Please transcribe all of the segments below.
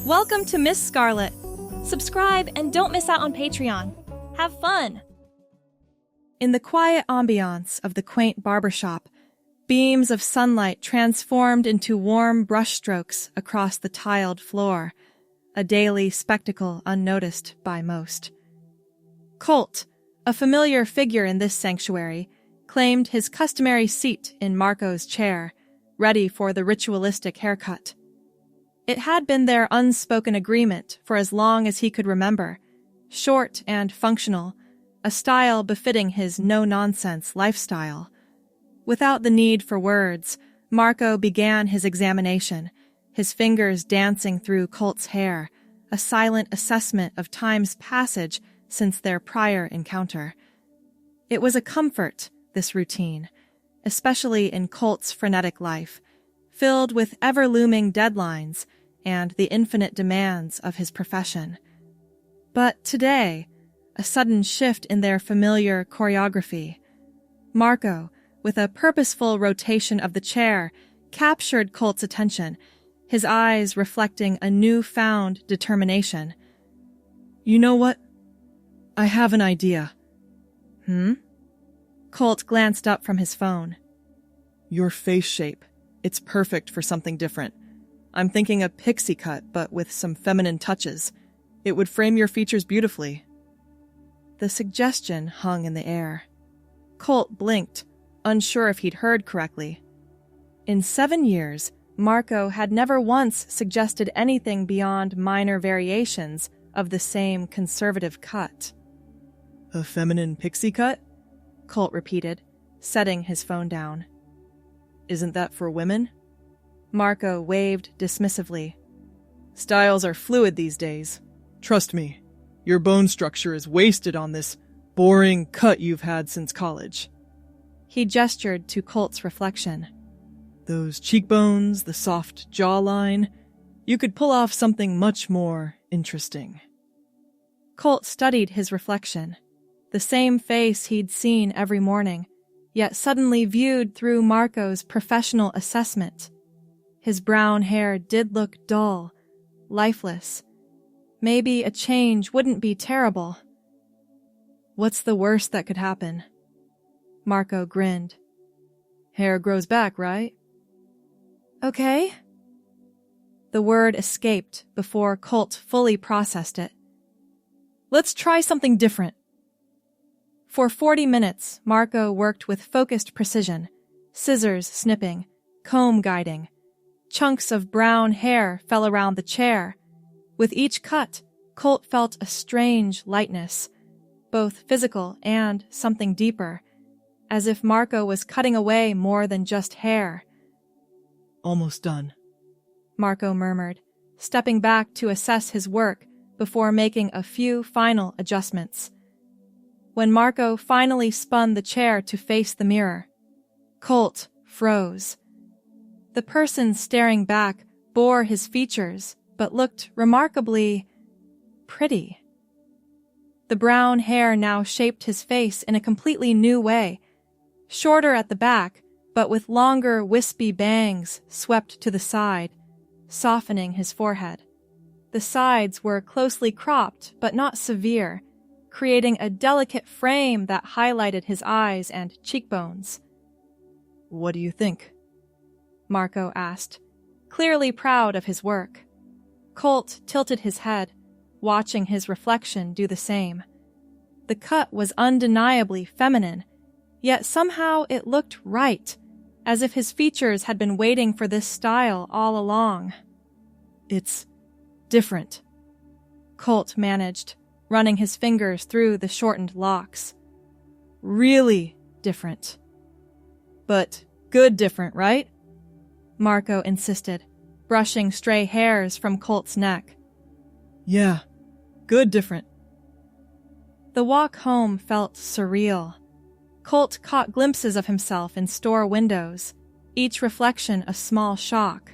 Welcome to Miss Scarlett. Subscribe and don't miss out on Patreon. Have fun! In the quiet ambiance of the quaint barbershop, beams of sunlight transformed into warm brushstrokes across the tiled floor, a daily spectacle unnoticed by most. Colt, a familiar figure in this sanctuary, claimed his customary seat in Marco's chair, ready for the ritualistic haircut. It had been their unspoken agreement for as long as he could remember, short and functional, a style befitting his no-nonsense lifestyle. Without the need for words, Marco began his examination, his fingers dancing through Colt's hair, a silent assessment of time's passage since their prior encounter. It was a comfort, this routine, especially in Colt's frenetic life, filled with ever-looming deadlines and the infinite demands of his profession. But today, a sudden shift in their familiar choreography. Marco, with a purposeful rotation of the chair, captured Colt's attention, his eyes reflecting a newfound determination. "You know what? I have an idea." Colt glanced up from his phone. "Your face shape. It's perfect for something different. I'm thinking a pixie cut, but with some feminine touches. It would frame your features beautifully." The suggestion hung in the air. Colt blinked, unsure if he'd heard correctly. In 7 years, Marco had never once suggested anything beyond minor variations of the same conservative cut. "A feminine pixie cut?" Colt repeated, setting his phone down. "Isn't that for women?" Marco waved dismissively. "Styles are fluid these days. Trust me, your bone structure is wasted on this boring cut you've had since college." He gestured to Colt's reflection. "Those cheekbones, the soft jawline, you could pull off something much more interesting." Colt studied his reflection, the same face he'd seen every morning, yet suddenly viewed through Marco's professional assessment. His brown hair did look dull, lifeless. Maybe a change wouldn't be terrible. "What's the worst that could happen?" Marco grinned. "Hair grows back, right?" "Okay." The word escaped before Colt fully processed it. "Let's try something different." For 40 minutes, Marco worked with focused precision, scissors snipping, comb guiding. Chunks of brown hair fell around the chair. With each cut, Colt felt a strange lightness, both physical and something deeper, as if Marco was cutting away more than just hair. "Almost done," Marco murmured, stepping back to assess his work before making a few final adjustments. When Marco finally spun the chair to face the mirror, Colt froze. The person staring back bore his features, but looked remarkably pretty. The brown hair now shaped his face in a completely new way, shorter at the back, but with longer, wispy bangs swept to the side, softening his forehead. The sides were closely cropped, but not severe, creating a delicate frame that highlighted his eyes and cheekbones. "What do you think?" Marco asked, clearly proud of his work. Colt tilted his head, watching his reflection do the same. The cut was undeniably feminine, yet somehow it looked right, as if his features had been waiting for this style all along. "It's different," Colt managed, running his fingers through the shortened locks. "Really different." "But good different, right?" Marco insisted, brushing stray hairs from Colt's neck. "Yeah, good different." The walk home felt surreal. Colt caught glimpses of himself in store windows, each reflection a small shock.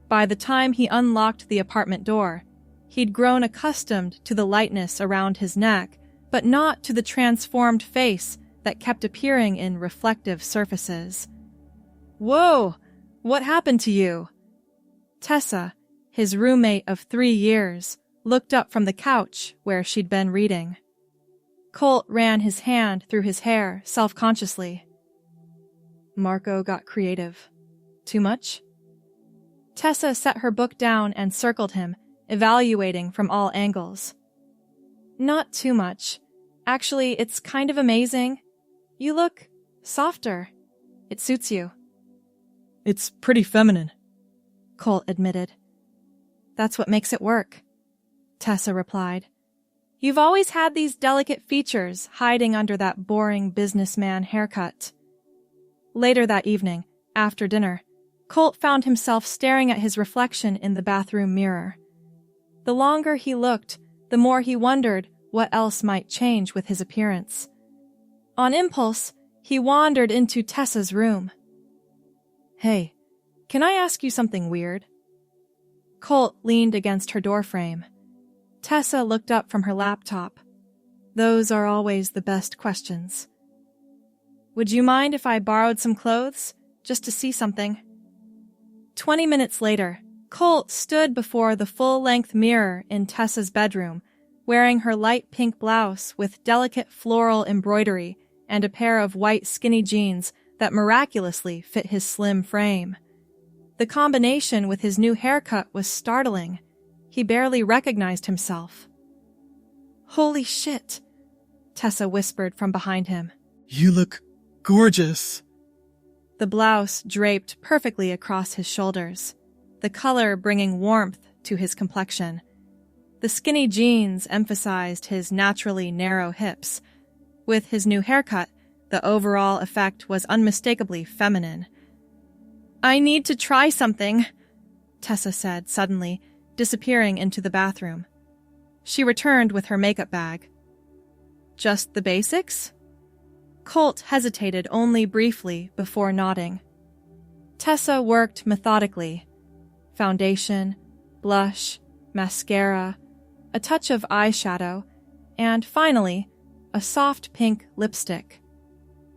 By the time he unlocked the apartment door, he'd grown accustomed to the lightness around his neck, but not to the transformed face that kept appearing in reflective surfaces. "Whoa! What happened to you?" Tessa, his roommate of 3 years, looked up from the couch where she'd been reading. Colt ran his hand through his hair self-consciously. Marco got creative. Too much? Tessa set her book down and circled him, evaluating from all angles. Not too much. Actually, it's kind of amazing. You look softer. It suits you. It's pretty feminine, Colt admitted. That's what makes it work, Tessa replied. You've always had these delicate features hiding under that boring businessman haircut. Later that evening, after dinner, Colt found himself staring at his reflection in the bathroom mirror. The longer he looked, the more he wondered what else might change with his appearance. On impulse, he wandered into Tessa's room. Hey, can I ask you something weird? Colt leaned against her doorframe. Tessa looked up from her laptop. Those are always the best questions. Would you mind if I borrowed some clothes, just to see something? 20 minutes later, Colt stood before the full-length mirror in Tessa's bedroom, wearing her light pink blouse with delicate floral embroidery and a pair of white skinny jeans that miraculously fit his slim frame. The combination with his new haircut was startling. He barely recognized himself. Holy shit, Tessa whispered from behind him. You look gorgeous. The blouse draped perfectly across his shoulders, the color bringing warmth to his complexion. The skinny jeans emphasized his naturally narrow hips. With his new haircut, the overall effect was unmistakably feminine. I need to try something, Tessa said suddenly, disappearing into the bathroom. She returned with her makeup bag. Just the basics? Colt hesitated only briefly before nodding. Tessa worked methodically. Foundation, blush, mascara, a touch of eyeshadow, and finally, a soft pink lipstick.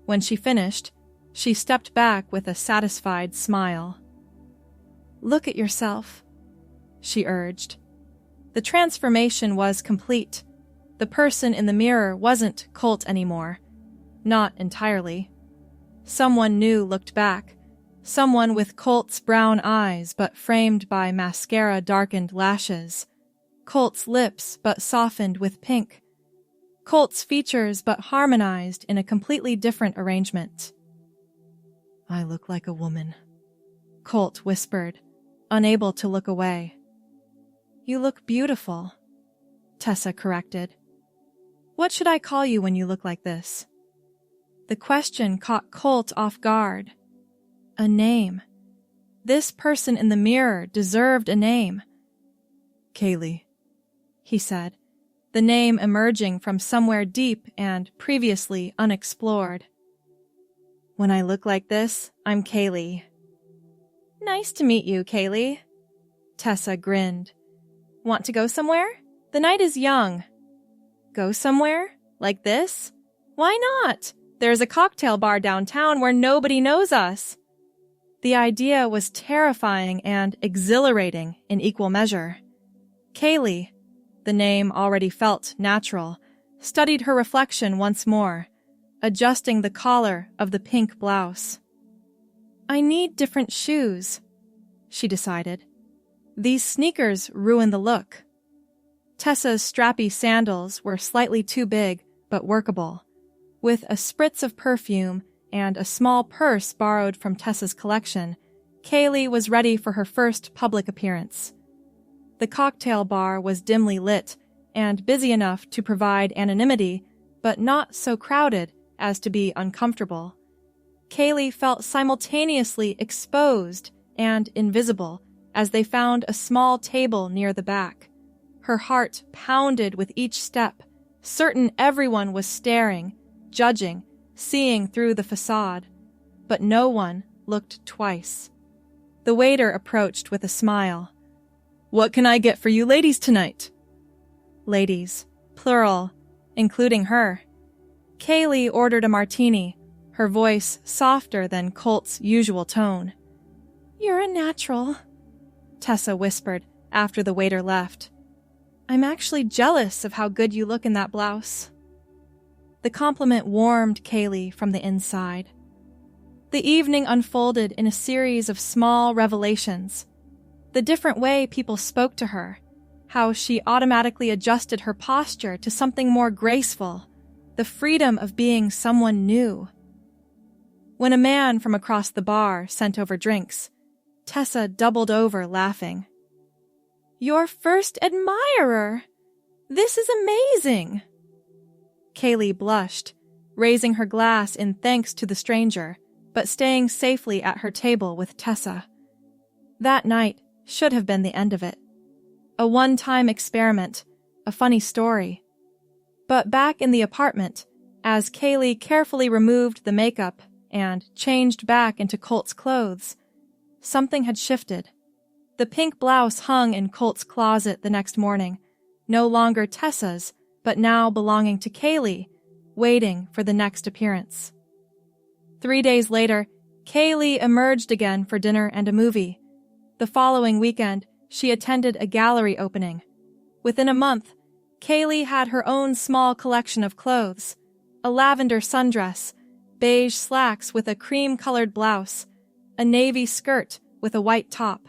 When she finished, she stepped back with a satisfied smile. Look at yourself, she urged. The transformation was complete. The person in the mirror wasn't Colt anymore. Not entirely. Someone new looked back. Someone with Colt's brown eyes but framed by mascara-darkened lashes. Colt's lips but softened with pink. Colt's features but harmonized in a completely different arrangement. I look like a woman, Colt whispered, unable to look away. You look beautiful, Tessa corrected. What should I call you when you look like this? The question caught Colt off guard. A name. This person in the mirror deserved a name. Kaylee, he said, the name emerging from somewhere deep and previously unexplored. When I look like this, I'm Kaylee. Nice to meet you, Kaylee. Tessa grinned. Want to go somewhere? The night is young. Go somewhere? Like this? Why not? There's a cocktail bar downtown where nobody knows us. The idea was terrifying and exhilarating in equal measure. Kaylee, the name already felt natural, studied her reflection once more, adjusting the collar of the pink blouse. I need different shoes, she decided. These sneakers ruin the look. Tessa's strappy sandals were slightly too big, but workable. With a spritz of perfume and a small purse borrowed from Tessa's collection, Kaylee was ready for her first public appearance. The cocktail bar was dimly lit and busy enough to provide anonymity, but not so crowded as to be uncomfortable. Kaylee felt simultaneously exposed and invisible as they found a small table near the back. Her heart pounded with each step, certain everyone was staring, judging, seeing through the facade. But no one looked twice. The waiter approached with a smile. What can I get for you ladies tonight? Ladies, plural, including her. Kaylee ordered a martini, her voice softer than Colt's usual tone. You're a natural, Tessa whispered, after the waiter left. "I'm actually jealous of how good you look in that blouse." The compliment warmed Kaylee from the inside. The evening unfolded in a series of small revelations. The different way people spoke to her, how she automatically adjusted her posture to something more graceful, the freedom of being someone new. When a man from across the bar sent over drinks, Tessa doubled over laughing. "Your first admirer! This is amazing!" Kaylee blushed, raising her glass in thanks to the stranger, but staying safely at her table with Tessa. That night should have been the end of it. A one-time experiment, a funny story. But back in the apartment, as Kaylee carefully removed the makeup and changed back into Colt's clothes, something had shifted. The pink blouse hung in Colt's closet the next morning, no longer Tessa's, but now belonging to Kaylee, waiting for the next appearance. 3 days later, Kaylee emerged again for dinner and a movie. The following weekend, she attended a gallery opening. Within a month, Kaylee had her own small collection of clothes: a lavender sundress, beige slacks with a cream-colored blouse, a navy skirt with a white top.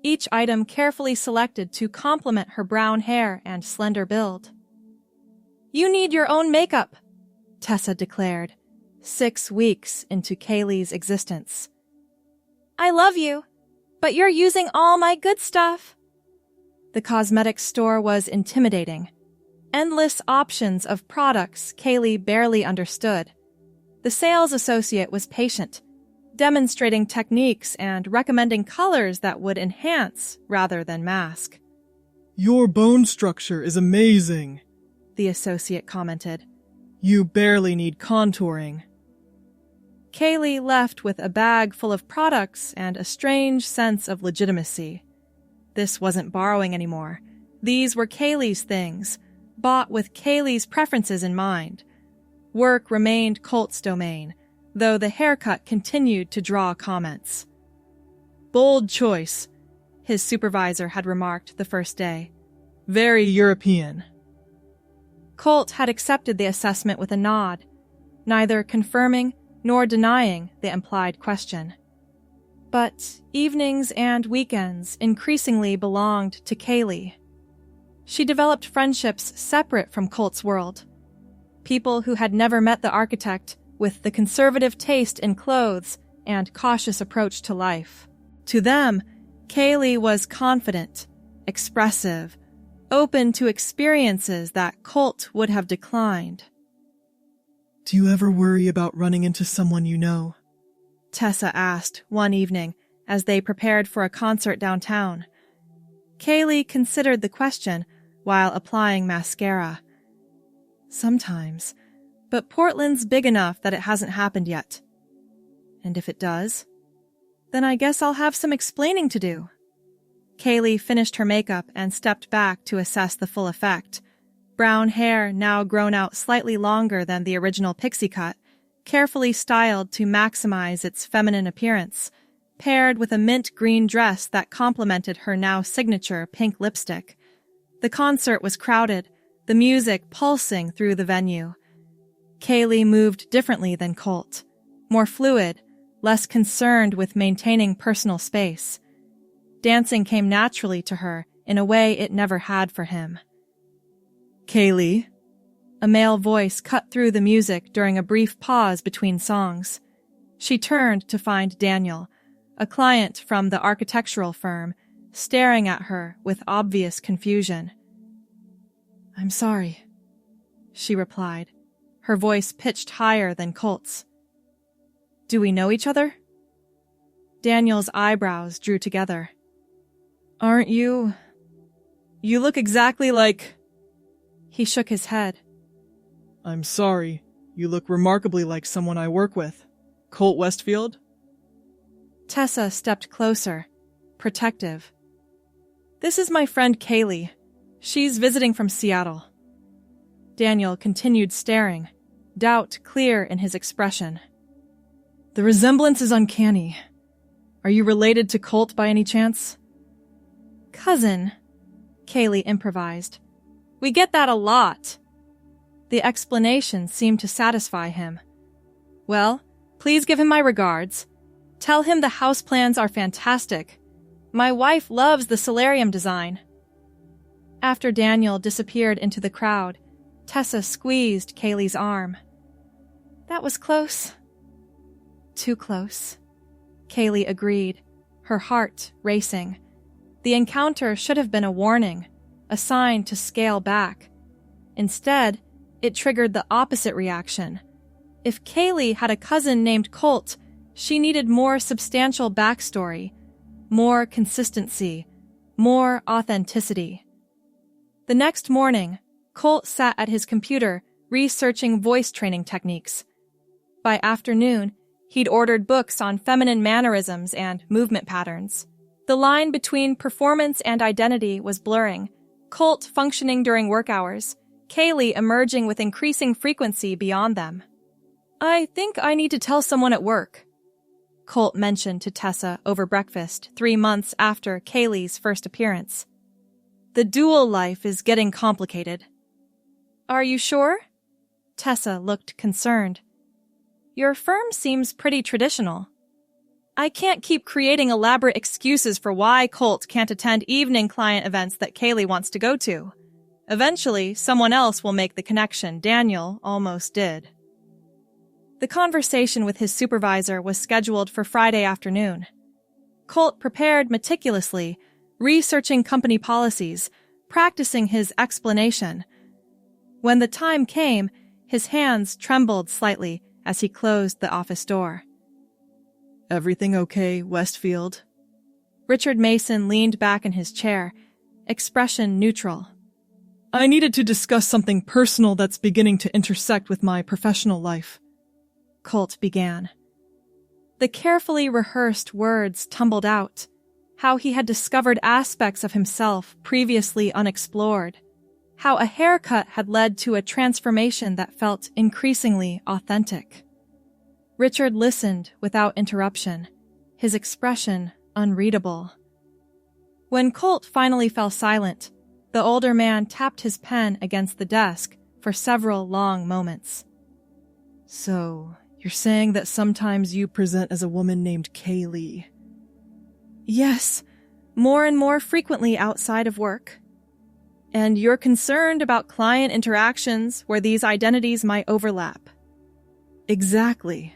Each item carefully selected to complement her brown hair and slender build. "You need your own makeup," Tessa declared, 6 weeks into Kaylee's existence. "I love you, but you're using all my good stuff." The cosmetics store was intimidating. Endless options of products Kaylee barely understood. The sales associate was patient, demonstrating techniques and recommending colors that would enhance rather than mask. "Your bone structure is amazing," the associate commented. "You barely need contouring." Kaylee left with a bag full of products and a strange sense of legitimacy. This wasn't borrowing anymore. These were Kaylee's things, bought with Kaylee's preferences in mind. Work remained Colt's domain, though the haircut continued to draw comments. "Bold choice," his supervisor had remarked the first day. "Very European." Colt had accepted the assessment with a nod, neither confirming nor denying the implied question. But evenings and weekends increasingly belonged to Kaylee. She developed friendships separate from Colt's world. People who had never met the architect with the conservative taste in clothes and cautious approach to life. To them, Kaylee was confident, expressive, open to experiences that Colt would have declined. "Do you ever worry about running into someone you know?" Tessa asked one evening as they prepared for a concert downtown. Kaylee considered the question while applying mascara. "Sometimes, but Portland's big enough that it hasn't happened yet. And if it does, then I guess I'll have some explaining to do." Kaylee finished her makeup and stepped back to assess the full effect. Brown hair, now grown out slightly longer than the original pixie cut, carefully styled to maximize its feminine appearance, paired with a mint green dress that complemented her now signature pink lipstick. The concert was crowded, the music pulsing through the venue. Kaylee moved differently than Colt, more fluid, less concerned with maintaining personal space. Dancing came naturally to her in a way it never had for him. "Kaylee?" A male voice cut through the music during a brief pause between songs. She turned to find Daniel, a client from the architectural firm, staring at her with obvious confusion. "I'm sorry," she replied, her voice pitched higher than Colt's. "Do we know each other?" Daniel's eyebrows drew together. "Aren't you? You look exactly like—" He shook his head. "I'm sorry. You look remarkably like someone I work with. Colt Westfield?" Tessa stepped closer, protective. "This is my friend Kaylee. She's visiting from Seattle." Daniel continued staring, doubt clear in his expression. "The resemblance is uncanny. Are you related to Colt by any chance?" Cousin, Kaylee improvised. We get that a lot. The explanation seemed to satisfy him. Well, please give him my regards. Tell him the house plans are fantastic. My wife loves the solarium design. After Daniel disappeared into the crowd, Tessa squeezed Kaylee's arm. That was close. Too close, Kaylee agreed, her heart racing. The encounter should have been a warning, a sign to scale back. Instead, it triggered the opposite reaction. If Kaylee had a cousin named Colt, she needed more substantial backstory, more consistency, more authenticity. The next morning, Colt sat at his computer researching voice training techniques. By afternoon, he'd ordered books on feminine mannerisms and movement patterns. The line between performance and identity was blurring, Colt functioning during work hours, Kaylee emerging with increasing frequency beyond them. I think I need to tell someone at work, Colt mentioned to Tessa over breakfast 3 months after Kaylee's first appearance. The dual life is getting complicated. Are you sure? Tessa looked concerned. Your firm seems pretty traditional. I can't keep creating elaborate excuses for why Colt can't attend evening client events that Kaylee wants to go to. Eventually, someone else will make the connection Daniel almost did. The conversation with his supervisor was scheduled for Friday afternoon. Colt prepared meticulously, researching company policies, practicing his explanation. When the time came, his hands trembled slightly as he closed the office door. Everything okay, Westfield? Richard Mason leaned back in his chair, expression neutral. I needed to discuss something personal that's beginning to intersect with my professional life, Colt began. The carefully rehearsed words tumbled out, how he had discovered aspects of himself previously unexplored, how a haircut had led to a transformation that felt increasingly authentic. Richard listened without interruption, his expression unreadable. When Colt finally fell silent, the older man tapped his pen against the desk for several long moments. So, you're saying that sometimes you present as a woman named Kaylee? Yes, more and more frequently outside of work. And you're concerned about client interactions where these identities might overlap. Exactly.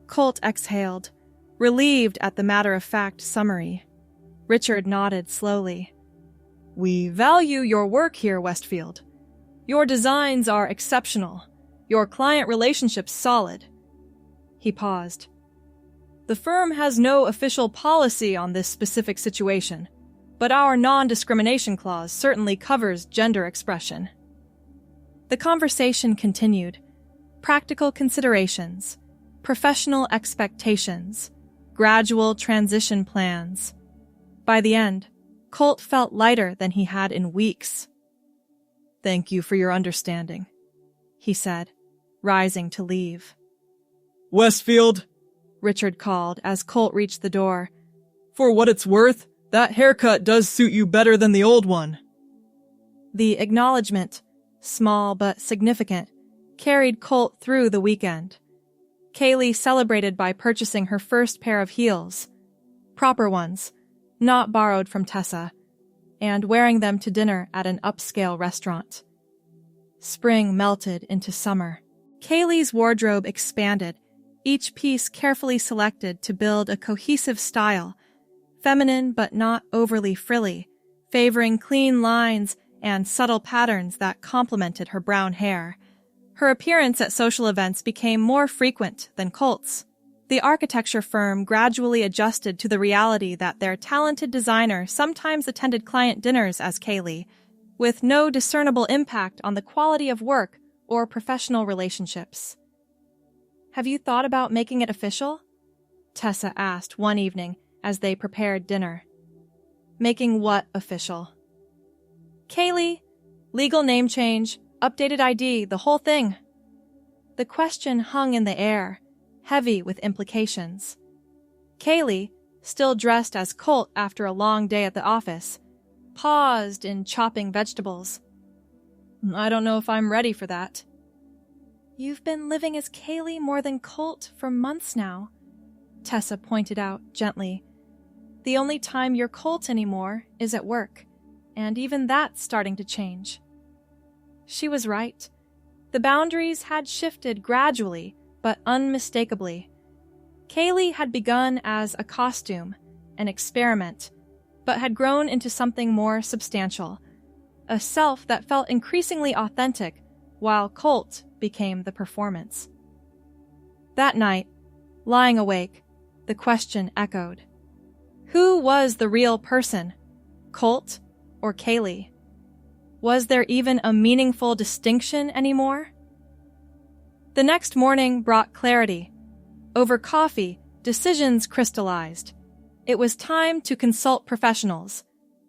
Colt exhaled, relieved at the matter-of-fact summary. Richard nodded slowly. We value your work here, Westfield. Your designs are exceptional. Your client relationships solid. He paused. The firm has no official policy on this specific situation, but our non-discrimination clause certainly covers gender expression. The conversation continued. Practical considerations, professional expectations, gradual transition plans. By the end, Colt felt lighter than he had in weeks. Thank you for your understanding, he said, rising to leave. Westfield, Richard called as Colt reached the door. For what it's worth, that haircut does suit you better than the old one. The acknowledgement, small but significant, carried Colt through the weekend. Kaylee celebrated by purchasing her first pair of heels, proper ones, not borrowed from Tessa, and wearing them to dinner at an upscale restaurant. Spring melted into summer. Kaylee's wardrobe expanded, each piece carefully selected to build a cohesive style, feminine but not overly frilly, favoring clean lines and subtle patterns that complemented her brown hair. Her appearance at social events became more frequent than Colt's. The architecture firm gradually adjusted to the reality that their talented designer sometimes attended client dinners as Kaylee, with no discernible impact on the quality of work or professional relationships. Have you thought about making it official? Tessa asked one evening as they prepared dinner. Making what official? Kaylee, legal name change, updated ID, the whole thing. The question hung in the air, heavy with implications. Kaylee, still dressed as Colt after a long day at the office, paused in chopping vegetables. I don't know if I'm ready for that. You've been living as Kaylee more than Colt for months now, Tessa pointed out gently. The only time you're Colt anymore is at work, and even that's starting to change. She was right. The boundaries had shifted gradually, but unmistakably. Kaylee had begun as a costume, an experiment, but had grown into something more substantial, a self that felt increasingly authentic, while Colt became the performance. That night, lying awake, the question echoed. Who was the real person, Colt or Kaylee? Was there even a meaningful distinction anymore? The next morning brought clarity. Over coffee, decisions crystallized. It was time to consult professionals,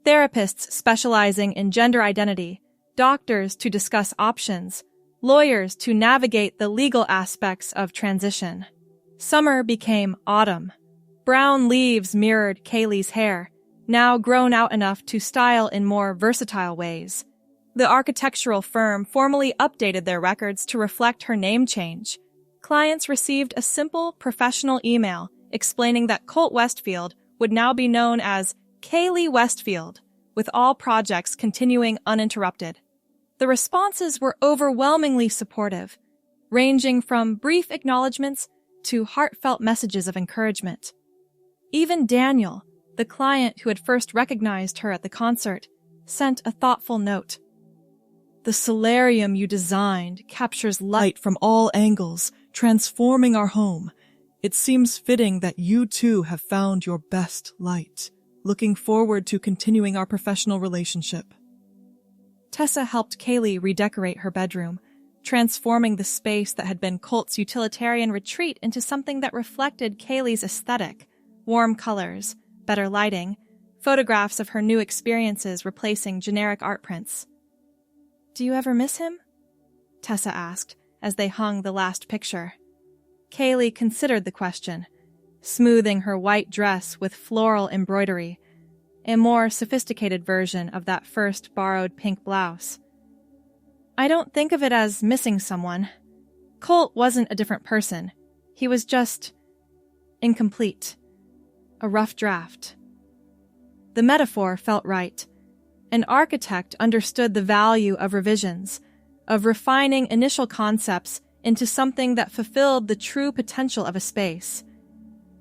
therapists specializing in gender identity, doctors to discuss options, lawyers to navigate the legal aspects of transition. Summer became autumn. Brown leaves mirrored Kaylee's hair, now grown out enough to style in more versatile ways. The architectural firm formally updated their records to reflect her name change. Clients received a simple professional email explaining that Colt Westfield would now be known as Kaylee Westfield, with all projects continuing uninterrupted. The responses were overwhelmingly supportive, ranging from brief acknowledgments to heartfelt messages of encouragement. Even Daniel, the client who had first recognized her at the concert, sent a thoughtful note. The solarium you designed captures light from all angles, transforming our home. It seems fitting that you too have found your best light. Looking forward to continuing our professional relationship. Tessa helped Kaylee redecorate her bedroom, transforming the space that had been Colt's utilitarian retreat into something that reflected Kaylee's aesthetic. Warm colors, better lighting, photographs of her new experiences replacing generic art prints. Do you ever miss him? Tessa asked as they hung the last picture. Kaylee considered the question, smoothing her white dress with floral embroidery, a more sophisticated version of that first borrowed pink blouse. I don't think of it as missing someone. Colt wasn't a different person. He was just incomplete. A rough draft. The metaphor felt right. An architect understood the value of revisions, of refining initial concepts into something that fulfilled the true potential of a space.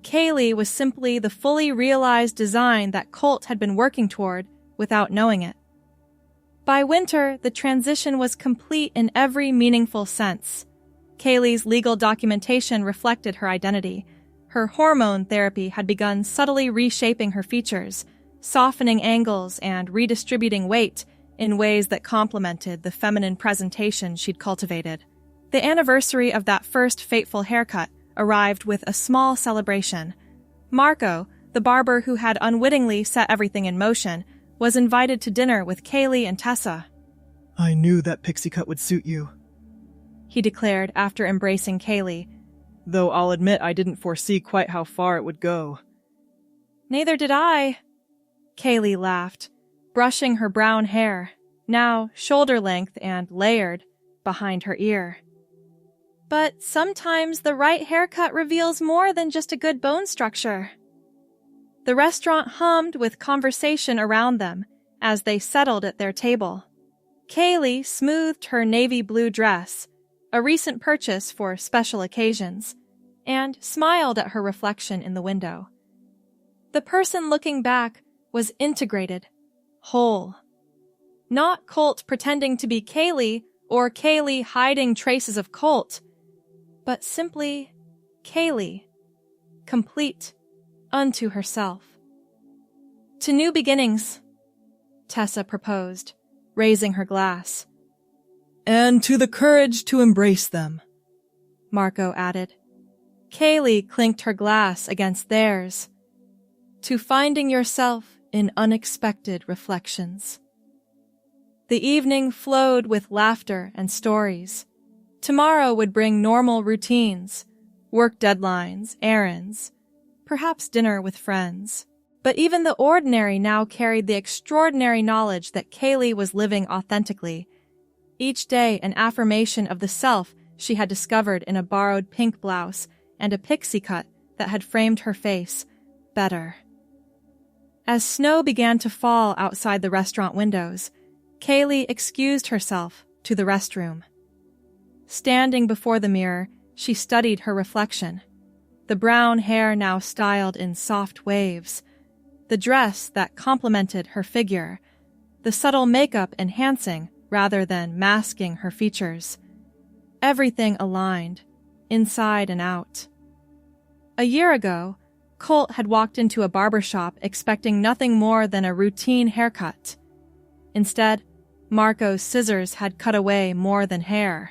Kaylee was simply the fully realized design that Colt had been working toward without knowing it. By winter, the transition was complete in every meaningful sense. Kaylee's legal documentation reflected her identity. Her hormone therapy had begun subtly reshaping her features, softening angles and redistributing weight in ways that complemented the feminine presentation she'd cultivated. The anniversary of that first fateful haircut arrived with a small celebration. Marco, the barber who had unwittingly set everything in motion, was invited to dinner with Kaylee and Tessa. I knew that pixie cut would suit you, he declared after embracing Kaylee. Though I'll admit I didn't foresee quite how far it would go. Neither did I, Kaylee laughed, brushing her brown hair, now shoulder-length and layered, behind her ear. But sometimes the right haircut reveals more than just a good bone structure. The restaurant hummed with conversation around them as they settled at their table. Kaylee smoothed her navy blue dress, a recent purchase for special occasions, and smiled at her reflection in the window. The person looking back was integrated, whole. Not Colt pretending to be Kaylee or Kaylee hiding traces of Colt, but simply Kaylee, complete unto herself. To new beginnings, Tessa proposed, raising her glass. And to the courage to embrace them, Marco added. Kaylee clinked her glass against theirs. To finding yourself in unexpected reflections. The evening flowed with laughter and stories. Tomorrow would bring normal routines, work deadlines, errands, perhaps dinner with friends. But even the ordinary now carried the extraordinary knowledge that Kaylee was living authentically. Each day an affirmation of the self she had discovered in a borrowed pink blouse and a pixie cut that had framed her face better. As snow began to fall outside the restaurant windows, Kaylee excused herself to the restroom. Standing before the mirror, she studied her reflection. The brown hair now styled in soft waves, the dress that complemented her figure, the subtle makeup enhancing rather than masking her features. Everything aligned, inside and out. A year ago, Colt had walked into a barber shop expecting nothing more than a routine haircut. Instead, Marco's scissors had cut away more than hair.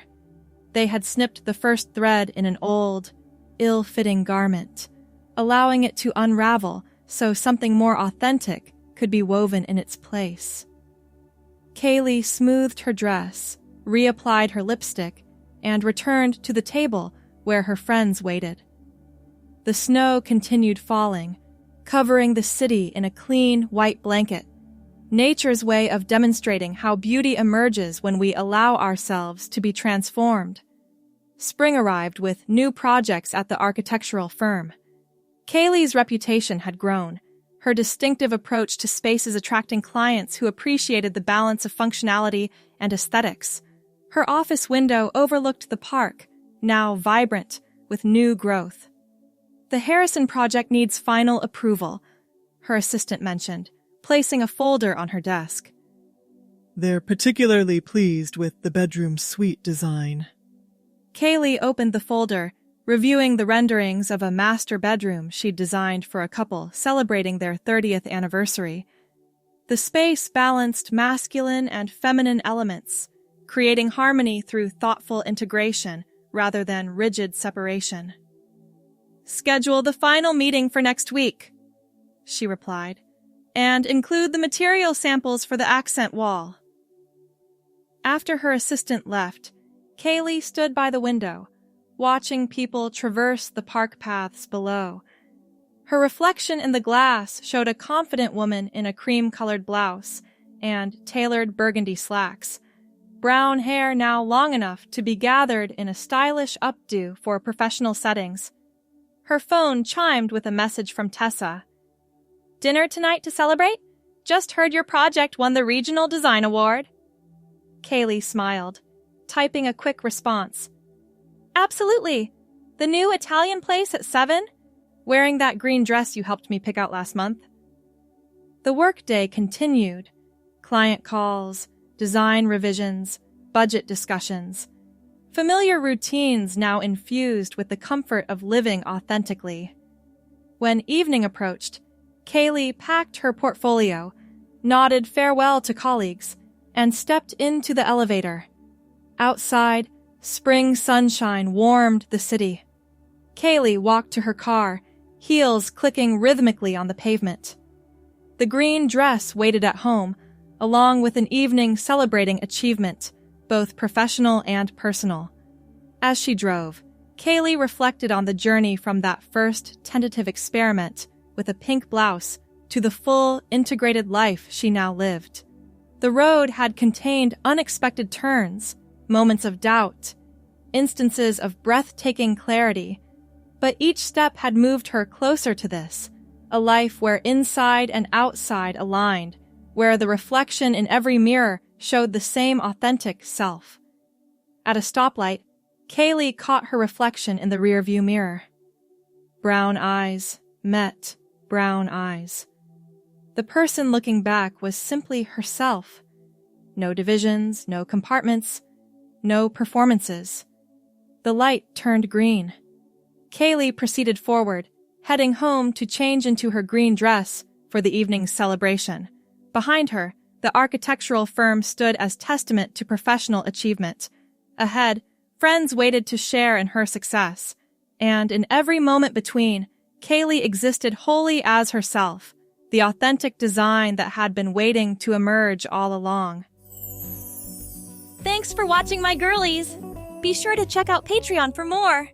They had snipped the first thread in an old, ill-fitting garment, allowing it to unravel so something more authentic could be woven in its place. Kaylee smoothed her dress, reapplied her lipstick, and returned to the table where her friends waited. The snow continued falling, covering the city in a clean white blanket, nature's way of demonstrating how beauty emerges when we allow ourselves to be transformed. Spring arrived with new projects at the architectural firm. Kaylee's reputation had grown, her distinctive approach to spaces attracting clients who appreciated the balance of functionality and aesthetics. Her office window overlooked the park, now vibrant with new growth. The Harrison project needs final approval, her assistant mentioned, placing a folder on her desk. They're particularly pleased with the bedroom suite design. Kaylee opened the folder, reviewing the renderings of a master bedroom she'd designed for a couple celebrating their 30th anniversary. The space balanced masculine and feminine elements, creating harmony through thoughtful integration rather than rigid separation. "Schedule the final meeting for next week," she replied, "and include the material samples for the accent wall." After her assistant left, Kaylee stood by the window, watching people traverse the park paths below. Her reflection in the glass showed a confident woman in a cream-colored blouse and tailored burgundy slacks, brown hair now long enough to be gathered in a stylish updo for professional settings. Her phone chimed with a message from Tessa. "Dinner tonight to celebrate? Just heard your project won the Regional Design Award." Kaylee smiled, typing a quick response. "Absolutely. The new Italian place at 7? Wearing that green dress you helped me pick out last month." The workday continued. Client calls, design revisions, budget discussions. Familiar routines now infused with the comfort of living authentically. When evening approached, Kaylee packed her portfolio, nodded farewell to colleagues, and stepped into the elevator. Outside, spring sunshine warmed the city. Kaylee walked to her car, heels clicking rhythmically on the pavement. The green dress waited at home, along with an evening celebrating achievement, both professional and personal. As she drove, Kaylee reflected on the journey from that first tentative experiment with a pink blouse to the full, integrated life she now lived. The road had contained unexpected turns, moments of doubt, instances of breathtaking clarity, but each step had moved her closer to this, a life where inside and outside aligned, where the reflection in every mirror showed the same authentic self. At a stoplight, Kaylee caught her reflection in the rearview mirror. Brown eyes met brown eyes. The person looking back was simply herself. No divisions, no compartments, no performances. The light turned green. Kaylee proceeded forward, heading home to change into her green dress for the evening's celebration. Behind her, the architectural firm stood as testament to professional achievement. Ahead, friends waited to share in her success. And in every moment between, Kaylee existed wholly as herself, the authentic design that had been waiting to emerge all along. Thanks for watching, my girlies! Be sure to check out Patreon for more!